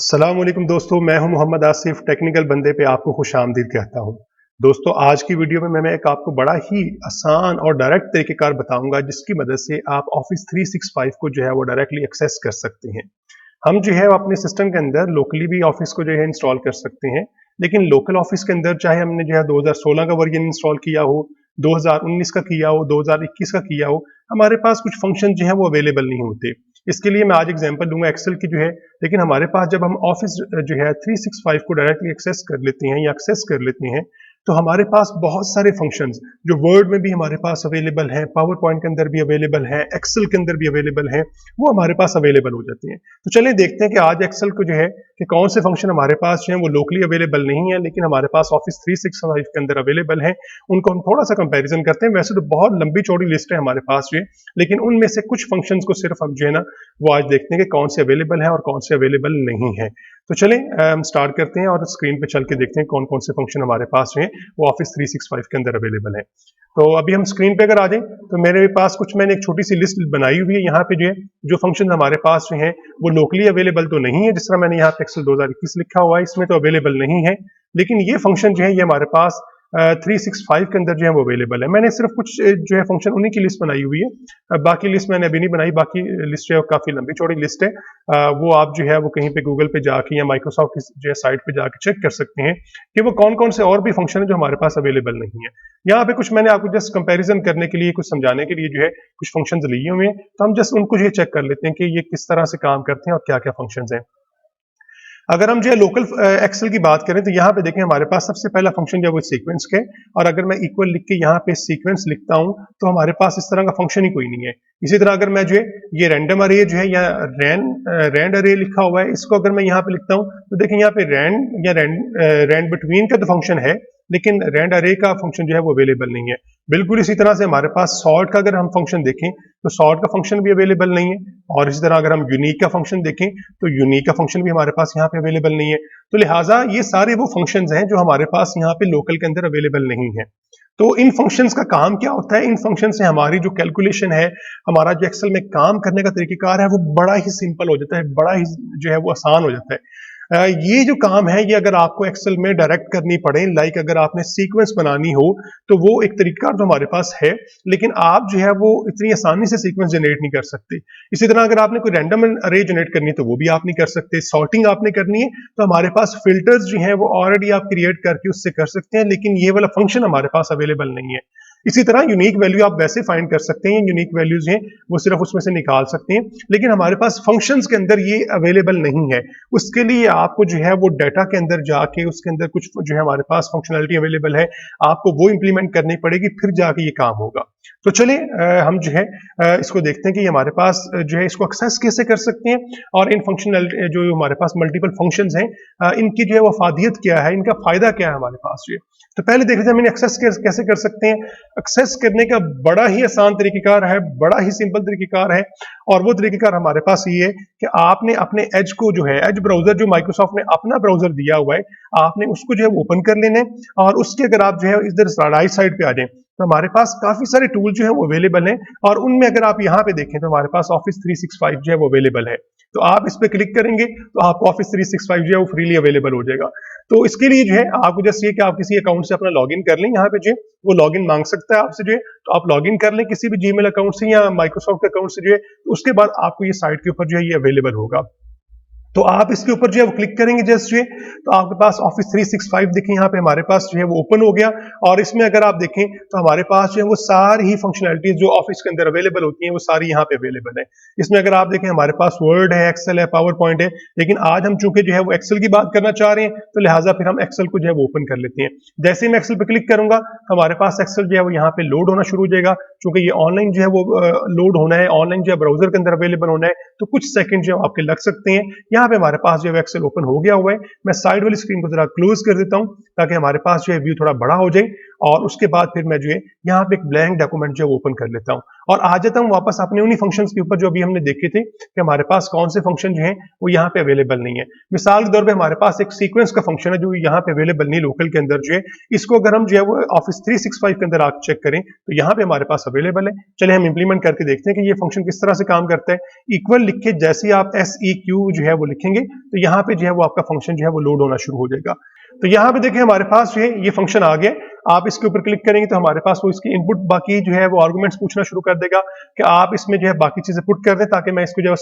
अस्सलामुअलैकुम दोस्तों, मैं हूं मोहम्मद आसिफ। टेक्निकल बंदे पे आपको खुशामदीद कहता हूं। दोस्तों, आज की वीडियो में मैं एक आपको बड़ा ही आसान और डायरेक्ट तरीक़ेकार बताऊंगा जिसकी मदद से आप ऑफिस 365 को जो है वो डायरेक्टली एक्सेस कर सकते हैं। हम जो है वो अपने सिस्टम के अंदर लोकली भी ऑफिस को जो है इंस्टॉल कर सकते हैं, लेकिन लोकल ऑफिस के अंदर चाहे हमने जो है 2016 का वर्जन इंस्टॉल किया हो, 2019 का किया हो, 2021 का किया हो, हमारे पास कुछ फंक्शन जो है वो अवेलेबल नहीं होते। इसके लिए मैं आज एग्जांपल दूंगा एक्सेल की जो है। लेकिन हमारे पास जब हम ऑफिस जो है 365 को डायरेक्टली एक्सेस कर लेते हैं या एक्सेस कर लेते हैं, तो हमारे पास बहुत सारे फंक्शंस जो वर्ड में भी हमारे पास अवेलेबल हैं, पावर पॉइंट के अंदर भी अवेलेबल हैं, एक्सेल के अंदर भी अवेलेबल हैं, वो हमारे पास अवेलेबल हो जाते हैं। तो चलिए देखते हैं कि आज एक्सेल को जो है कि कौन से फंक्शन हमारे पास जो है वो लोकली अवेलेबल नहीं है लेकिन हमारे पास ऑफिस 365 के अंदर अवेलेबल है। उनको हम थोड़ा सा कंपैरिजन करते हैं। वैसे तो बहुत लंबी चौड़ी लिस्ट है हमारे पास जो है, लेकिन उनमें से कुछ फंक्शंस को सिर्फ हम जो है ना वो आज देखते हैं कि कौन से अवेलेबल है और कौन से अवेलेबल नहीं है। तो चलें हम स्टार्ट करते हैं और स्क्रीन पे चल के देखते हैं कौन कौन से फंक्शन हमारे पास जो है वो ऑफिस 365 के अंदर अवेलेबल है। तो अभी हम स्क्रीन पे अगर आ जाएं तो मेरे पास कुछ मैंने एक छोटी सी लिस्ट बनाई हुई है। यहाँ पे जो है जो फंक्शन हमारे पास जो है वो लोकली अवेलेबल तो नहीं है, जिस तरह मैंने यहाँ पे एक्सेल 2021 लिखा हुआ है इसमें तो अवेलेबल नहीं है, लेकिन ये फंक्शन जो है ये हमारे पास 365 के अंदर जो है वो अवेलेबल है। मैंने सिर्फ कुछ जो है फंक्शन उन्हीं की लिस्ट बनाई हुई है। बाकी लिस्ट मैंने अभी नहीं बनाई, बाकी लिस्ट जो है काफ़ी लंबी चौड़ी लिस्ट है। वो आप जो है वो कहीं पे गूगल पे जाके या माइक्रोसॉफ्ट की जो है साइट पे जाके चेक कर सकते हैं कि वो कौन कौन से और भी फंक्शन है जो हमारे पास अवेलेबल नहीं है। यहाँ पे कुछ मैंने आपको जस्ट कंपेरिजन करने के लिए, कुछ समझाने के लिए जो है कुछ फंक्शन लिए हुए हैं, तो हम जस्ट उनको ये चेक कर लेते हैं कि ये किस तरह से काम करते हैं और क्या क्या फंक्शन हैं। अगर हम जो है लोकल एक्सेल की बात करें तो यहाँ पे देखें हमारे पास सबसे पहला फंक्शन जो है वो सीक्वेंस के, और अगर मैं इक्वल लिख के यहाँ पे सीक्वेंस लिखता हूँ तो हमारे पास इस तरह का फंक्शन ही कोई नहीं है। इसी तरह अगर मैं जो है ये रैंडम अरे जो है या रैंड अरे लिखा हुआ है, इसको अगर मैं यहाँ पे लिखता हूँ तो देखें यहाँ पे रैंड या रैंड बिटवीन का तो फंक्शन है, लेकिन रैंड अरे का फंक्शन जो है वो अवेलेबल नहीं है। बिल्कुल इसी तरह से हमारे पास सॉर्ट का अगर हम फंक्शन देखें तो सॉर्ट का फंक्शन भी अवेलेबल नहीं है, और इसी तरह अगर हम यूनिक का फंक्शन देखें तो यूनिक का फंक्शन भी हमारे पास यहाँ पे अवेलेबल नहीं है। तो लिहाजा ये सारे वो फंक्शंस हैं जो हमारे पास यहाँ पे लोकल के अंदर अवेलेबल नहीं है। तो इन फंक्शंस का काम क्या होता है? इन फंक्शन से हमारी जो कैलकुलेशन है, हमारा जो एक्सेल में काम करने का तरीकेकार है वो बड़ा ही सिंपल हो जाता है, बड़ा ही जो है वो आसान हो जाता है। ये जो काम है ये अगर आपको एक्सेल में डायरेक्ट करनी पड़े, लाइक अगर आपने सीक्वेंस बनानी हो तो वो एक तरीका तो हमारे पास है, लेकिन आप जो है वो इतनी आसानी से सीक्वेंस जनरेट नहीं कर सकते। इसी तरह अगर आपने कोई रैंडम अरे जनरेट करनी है तो वो भी आप नहीं कर सकते। सॉर्टिंग आपने करनी है तो हमारे पास फिल्टर्स जो है वो ऑलरेडी आप क्रिएट करके उससे कर सकते हैं, लेकिन ये वाला फंक्शन हमारे पास अवेलेबल नहीं है। इसी तरह यूनिक वैल्यू आप वैसे फाइंड कर सकते हैं, यूनिक वैल्यूज हैं वो सिर्फ उसमें से निकाल सकते हैं, लेकिन हमारे पास फंक्शंस के अंदर ये अवेलेबल नहीं है। उसके लिए आपको जो है वो डाटा के अंदर जाके उसके अंदर कुछ जो है हमारे पास फंक्शनलिटी अवेलेबल है, आपको वो इंप्लीमेंट करनी पड़ेगी, फिर जाके ये काम होगा। तो चलिए हम जो है इसको देखते हैं कि हमारे पास जो है इसको एक्सेस कैसे कर सकते हैं, और इन फंक्शनलिटी जो हमारे पास मल्टीपल फंक्शंस हैं इनकी जो है वफादियत क्या है, इनका फायदा क्या है हमारे पास। जो तो पहले देख लेते हैं हम एक्सेस कैसे कर सकते हैं। एक्सेस करने का बड़ा ही आसान तरीकेकार है, बड़ा ही सिंपल तरीकेकार है, और वो तरीकेकार हमारे पास ये है कि आपने अपने एज को जो है एज ब्राउजर जो माइक्रोसॉफ्ट ने अपना ब्राउजर दिया हुआ है, आपने उसको जो है ओपन कर लेना है, और उसके अगर आप जो है इधर राइट साइड पे आ जाएं तो हमारे पास काफी सारे टूल जो है वो अवेलेबल हैं, और उनमें अगर आप यहाँ पे देखें तो हमारे पास ऑफिस 365 जो है वो अवेलेबल है। तो आप इस पे क्लिक करेंगे तो आपको ऑफिस 365 जो है वो फ्रीली अवेलेबल हो जाएगा। तो इसके लिए जो है आपको जस्ट ये कि आप किसी अकाउंट से अपना लॉगिन कर लें, यहाँ पे जो है वो लॉगिन मांग सकता है आपसे जो है, तो आप लॉगिन कर लें किसी भी जीमेल अकाउंट से या माइक्रोसॉफ्ट अकाउंट से जो है, तो उसके बाद आपको ये साइट के ऊपर जो है ये अवेलेबल होगा। तो आप इसके ऊपर जो है वो क्लिक करेंगे जस्ट ये, तो आपके पास ऑफिस 365 देखें यहाँ पे हमारे पास जो है वो ओपन हो गया, और इसमें अगर आप देखें तो हमारे पास जो है वो सारी ही फंक्शनलिटीज जो ऑफिस के अंदर अवेलेबल होती हैं वो सारी यहाँ पे अवेलेबल है। इसमें अगर आप देखें हमारे पास वर्ड है, एक्सेल है, पावर पॉइंट है, लेकिन आज हम चूंकि जो है वो एक्सेल की बात करना चाह रहे हैं तो लिहाजा फिर हम एक्सेल को जो है वो ओपन कर लेते हैं। जैसे ही मैं एक्सेल पे क्लिक करूंगा तो हमारे पास एक्सेल जो है वो यहाँ पे लोड होना शुरू हो जाएगा, चूंकि ये ऑनलाइन जो है वो लोड होना है, ऑनलाइन जो है ब्राउजर के अंदर अवेलेबल होना है, तो कुछ सेकंड जो है आपके लग सकते हैं। यहाँ पे हमारे पास जो है एक्सेल ओपन हो गया हुआ है। मैं साइड वाली स्क्रीन को जरा क्लोज कर देता हूं ताकि हमारे पास जो है व्यू थोड़ा बड़ा हो जाए, और उसके बाद फिर मैं जो है यहाँ पे एक ब्लैंक डॉक्यूमेंट जो ओपन कर लेता हूँ और आ जाता हूँ वापस अपने उन्हीं फंक्शंस के ऊपर जो अभी हमने देखे थे कि हमारे पास कौन से फंक्शन जो है वो यहाँ पे अवेलेबल नहीं है। मिसाल के तौर पे हमारे पास एक सीक्वेंस का फंक्शन है जो यहाँ पे अवेलेबल नहीं लोकल के अंदर जो है, इसको अगर हम जो है वो ऑफिस 365 के अंदर आके चेक करें तो यहाँ पे हमारे पास अवेलेबल है। चलिए हम इंप्लीमेंट करके देखते हैं कि ये फंक्शन किस तरह से काम करता है। इक्वल लिख के जैसे ही आप SEQ जो है वो लिखेंगे तो यहाँ पे जो है वो आपका फंक्शन जो है वो लोड होना शुरू हो जाएगा। तो यहाँ पे देखिए हमारे पास जो है ये फंक्शन आ गया। आप इसके ऊपर क्लिक करेंगे तो हमारे पास वो इसकी इनपुट बाकी जो है वो आर्गुमेंट्स पूछना शुरू कर देगा कि आप इसमें जो है बाकी चीजें पुट कर दें ताकि मैं इसको जो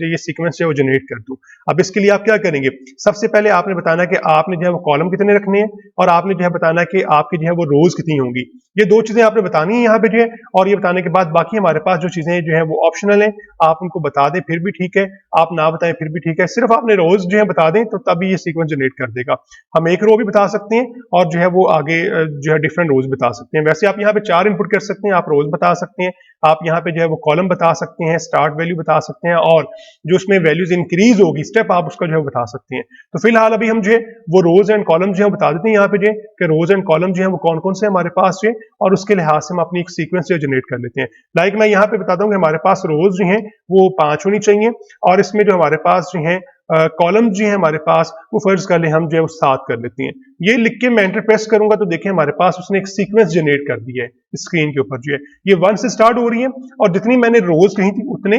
ये सीक्वेंस जो है वो जनरेट कर दूं। अब इसके लिए आप क्या करेंगे, सबसे पहले आपने बताना कि आपने जो है वो कॉलम कितने रखने हैं और आपने जो है बताना कि आपकी जो है वो रोज कितनी होंगी। ये दो चीजें आपने बतानी है यहाँ पे जो है, और ये बताने के बाद बाकी हमारे पास जो चीजें जो है वो ऑप्शनल है। आप उनको बता दें फिर भी ठीक है, आप ना बताएं फिर भी ठीक है, सिर्फ आपने रोज जो है बता दें तो तभी ये सीक्वेंस जनरेट कर देगा। हम एक रो भी बता सकते हैं और जो है वो आगे जो है डिफरेंट रोज बता सकते हैं। वैसे आप यहाँ पे 4 इनपुट कर सकते हैं, आप रोज बता सकते हैं, आप यहाँ पे जो है वो कॉलम बता सकते हैं, स्टार्ट वैल्यू बता सकते हैं और जो उसमें वैल्यूज इंक्रीज होगी स्टेप आप उसका जो है बता सकते हैं। तो फिलहाल अभी हम जो है वो रोज एंड कॉलम जो है बता देते हैं यहाँ पे जो है कि रोज एंड कॉलम जो है वो कौन कौन से हमारे पास जो है, और उसके लिहाज से हम अपनी एक सीक्वेंस जो जनरेट कर लेते हैं। लाइक मैं यहाँ पे बताता हूँ कि हमारे पास रोज जो है वो 5 होनी चाहिए और इसमें जो हमारे पास जो है कॉलम जो है हमारे पास वो फर्ज कर ले हम जो है वो 7 कर लेते हैं। ये लिख के मैं एंटर प्रेस करूंगा तो देखिए हमारे पास उसने एक सीक्वेंस जनरेट कर दी है स्क्रीन के ऊपर जो है, ये 1 से स्टार्ट हो रही है और जितनी मैंने रोज कही थी उतने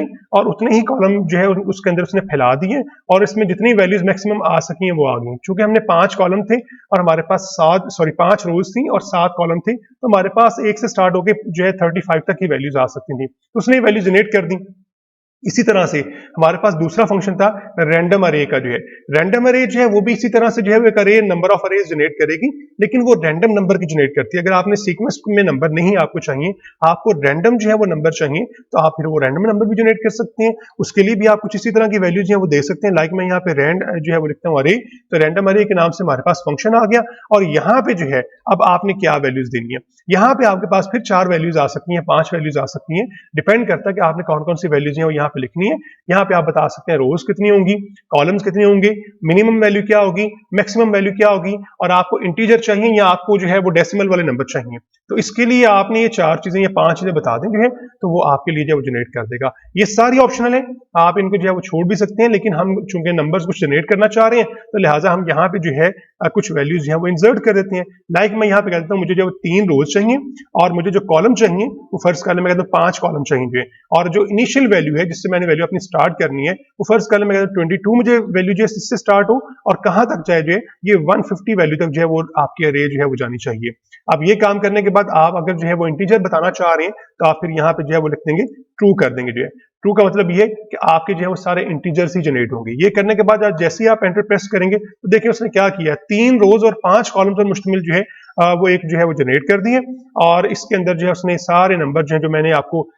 ही कॉलम जो है उसके अंदर उसने फैला दिए और इसमें जितनी वैल्यूज मैक्सिमम आ सकी हैं वो आ गई। चूंकि हमने 5 कॉलम थे और हमारे पास 5 रोज थी और 7 कॉलम थे तो हमारे पास 1 से स्टार्ट होकर जो है 35 तक की वैल्यूज आ सकती थी, तो उसने वैल्यू जनरेट कर दी। इसी तरह से हमारे पास दूसरा फंक्शन था रैंडम अरे का जो है, रैंडम अरे जो है वो भी इसी तरह से जो है एक अरे नंबर ऑफ अरेज जनरेट करेगी, लेकिन वो रैंडम नंबर की जनरेट करती है। अगर आपने सीक्वेंस में नंबर नहीं आपको चाहिए, आपको रैंडम जो है वो नंबर चाहिए तो आप फिर वो रैंडम नंबर भी जनरेट कर सकते हैं। उसके लिए भी आप कुछ इसी तरह की वैल्यूज जो है वो दे सकते हैं। लाइक मैं यहाँ पे रैंड जो है वो लिखता हूँ अरे, तो रैंडम अरे के नाम से हमारे पास फंक्शन आ गया और यहाँ पे जो है अब आपने क्या वैल्यूज देनी है। यहाँ पे आपके पास फिर 4 वैल्यूज आ सकती हैं, 5 वैल्यूज आ सकती हैं, डिपेंड करता है कि आपने कौन कौन सी वैल्यूज हैं वो यहाँ पे लिखनी है। यहाँ पे आप बता सकते हैं रोज कितनी होंगी, कॉलम्स कितने होंगे, मिनिमम वैल्यू क्या होगी, मैक्सिमम वैल्यू क्या होगी, और आपको इंटीजर चाहिए या आपको जो है वो डेसिमल वाले नंबर चाहिए। तो इसके लिए आपने ये 4 चीजें या 5 चीजें बता दें जो है तो वो आपके लिए जो है वो जनरेट कर देगा। ये सारी ऑप्शनल है, आप इनको जो है वो छोड़ भी सकते हैं, लेकिन हम चूंकि नंबर्स कुछ जनरेट करना चाह रहे हैं तो लिहाजा हम यहाँ पे जो है कुछ वैल्यूज जो है वो इंसर्ट कर देते हैं। लाइक मैं यहाँ पे कहता हूँ मुझे जो 3 रोज चाहिए और मुझे जो कॉलम चाहिए वो फर्ज कर ले मैं कहता हूँ 5 कॉलम चाहिए, और जो इनिशियल वैल्यू है जिससे मैंने वैल्यू अपनी स्टार्ट करनी है वो फर्ज कर ले मैं कहता हूँ 22 मुझे वैल्यू जो है इससे स्टार्ट हो और कहां तक जाए जो है ये 150 वैल्यू तक जो है वो आपकी अरे जो है वो जानी चाहिए। अब ये काम करने के बाद आप अगर जो है वो इंटीजर बताना चाह रहे हैं तो आप फिर यहाँ पे जो है वो लिख देंगे ट्रू कर देंगे। जो है ट्रू का मतलब ये कि आपके जो है वो सारे इंटीजर्स ही जनरेट होंगे। ये करने के बाद जैसे ही आप एंटर प्रेस करेंगे तो देखिए उसने क्या किया, 3 रोज और 5 कॉलम पर मुश्तमिल जो है वो एक जो है वो जनरेट कर दिए और इसके अंदर जो है उसने सारे नंबर जो है जो मैंने आपको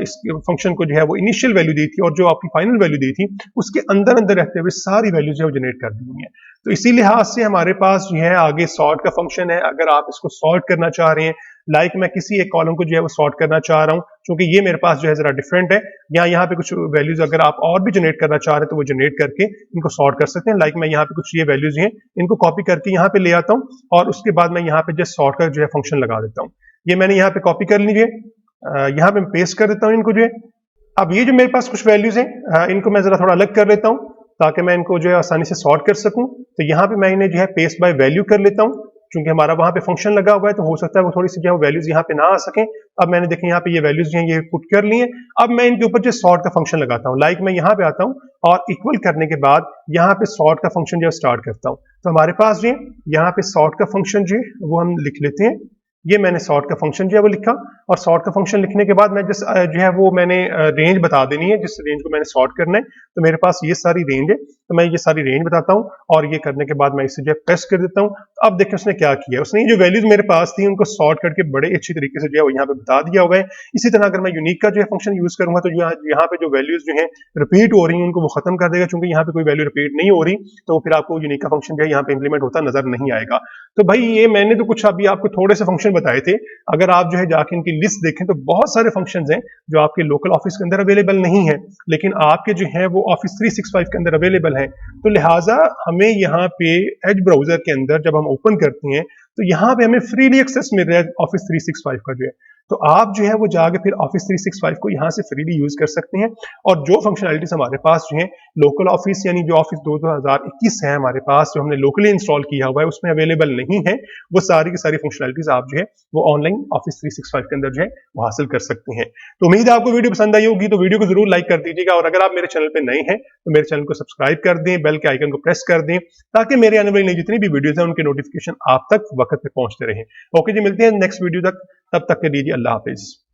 इस फंक्शन को जो है वो इनिशियल वैल्यू दी थी और जो आपकी फाइनल वैल्यू दी थी उसके अंदर अंदर रहते हुए सारी वैल्यू जो है वो जनरेट कर दी है। तो इसी लिहाज से हमारे पास जो है आगे सॉर्ट का फंक्शन है। अगर आप इसको सॉर्ट करना चाह रहे हैं, लाइक मैं किसी एक कॉलम को जो है वो सॉर्ट करना चाह रहा हूं, क्योंकि ये मेरे पास जो है जरा डिफरेंट है, यहाँ पे कुछ वैल्यूज अगर आप और भी जनरेट करना चाह रहे हैं तो वो जनरेट करके इनको सॉर्ट कर सकते हैं। लाइक मैं यहाँ पे कुछ ये वैल्यूज हैं इनको कॉपी करके यहाँ पे ले आता हूँ और उसके बाद मैं यहाँ पे जस्ट सॉर्ट का जो है फंक्शन लगा देता हूँ। ये मैंने यहाँ पे कॉपी कर लीजिए, यहाँ पे पेस्ट कर देता हूँ इनको जो है। अब ये जो मेरे पास कुछ वैल्यूज हैं इनको मैं जरा थोड़ा अलग कर लेता हूँ ताकि मैं इनको जो है आसानी से सॉर्ट कर सकूं। तो यहाँ पे मैं इन्हें जो है पेस्ट बाय वैल्यू कर लेता हूँ, क्योंकि हमारा वहां पे फंक्शन लगा हुआ है तो हो सकता है वो थोड़ी सी जो है वैल्यूज यहाँ पे ना आ सके। अब मैंने देखें यहाँ पे ये वैल्यूज जो है ये पुट कर ली है। अब मैं इनके ऊपर जो सॉर्ट का फंक्शन लगाता हूँ, लाइक मैं यहाँ पे आता हूँ और इक्वल करने के बाद यहाँ पे सॉर्ट का फंक्शन जो है स्टार्ट करता हूँ। तो हमारे पास जो है यहाँ पे सॉर्ट का फंक्शन जो है वो हम लिख लेते हैं। ये मैंने सॉर्ट का फंक्शन जो है वो लिखा और सॉर्ट का फंक्शन लिखने के बाद मैं जिस जो है वो मैंने रेंज बता देनी है जिस रेंज को मैंने सॉर्ट करना है। तो मेरे पास ये सारी रेंज है तो मैं ये सारी रेंज बताता हूँ और ये करने के बाद मैं इसे जो है प्रेस कर देता हूँ। तो अब देखिए उसने क्या किया, उसने जो वैल्यूज मेरे पास थी उनको सॉर्ट करके बड़े अच्छी तरीके से जो है वो यहाँ पे बता दिया हुआ है। इसी तरह अगर मैं यूनिक का जो है फंक्शन यूज करूंगा तो यहाँ पे जो वैल्यूज जो है रिपीट हो रही है उनको वो खत्म कर देगा, क्योंकि यहाँ पे कोई वैल्यू रिपीट नहीं हो रही तो फिर आपको यूनिक का फंक्शन जो है यहाँ पे इंप्लीमेंट होता नजर नहीं आएगा। तो भाई ये मैंने तो कुछ अभी आपको थोड़े से फंक्शन बताए थे, अगर आप जो है जाके इनकी लिस्ट देखें तो बहुत सारे फंक्शंस हैं जो आपके लोकल ऑफिस के अंदर अवेलेबल नहीं है, लेकिन आपके जो है वो ऑफिस 365 के अंदर अवेलेबल अवेलेबल हैं। तो लिहाजा हमें यहाँ पे एज ब्राउजर के अंदर जब हम ओपन करते हैं तो यहाँ पे हमें फ्रीली एक्सेस मिल रहा है ऑफिस 365 का जो है। तो आप जो है वो जाके फिर ऑफिस 365 को यहाँ से फ्रीली यूज कर सकते हैं। और जो फंक्शनलिटीज हमारे पास जो है लोकल ऑफिस यानी जो ऑफिस 2021 है हमारे पास जो हमने लोकली इंस्टॉल किया हुआ है उसमें अवेलेबल नहीं है, वो सारी की सारी फंक्शनलिटीज आप जो है वो ऑनलाइन ऑफिस 365 के अंदर जो है वो हासिल कर सकते हैं। तो उम्मीद है आपको वीडियो पसंद आई होगी, तो वीडियो को जरूर लाइक कर दीजिएगा और अगर आप मेरे चैनल पे नए हैं तो मेरे चैनल को सब्सक्राइब कर दें, बेल के आइकन को प्रेस कर दें ताकि मेरे आने वाली नई जितनी भी वीडियोस हैं उनके नोटिफिकेशन आप तक वक्त पे पहुंचते रहें। ओके जी, मिलते हैं नेक्स्ट वीडियो तक, तब तक के लिए अल्लाह हाफिज।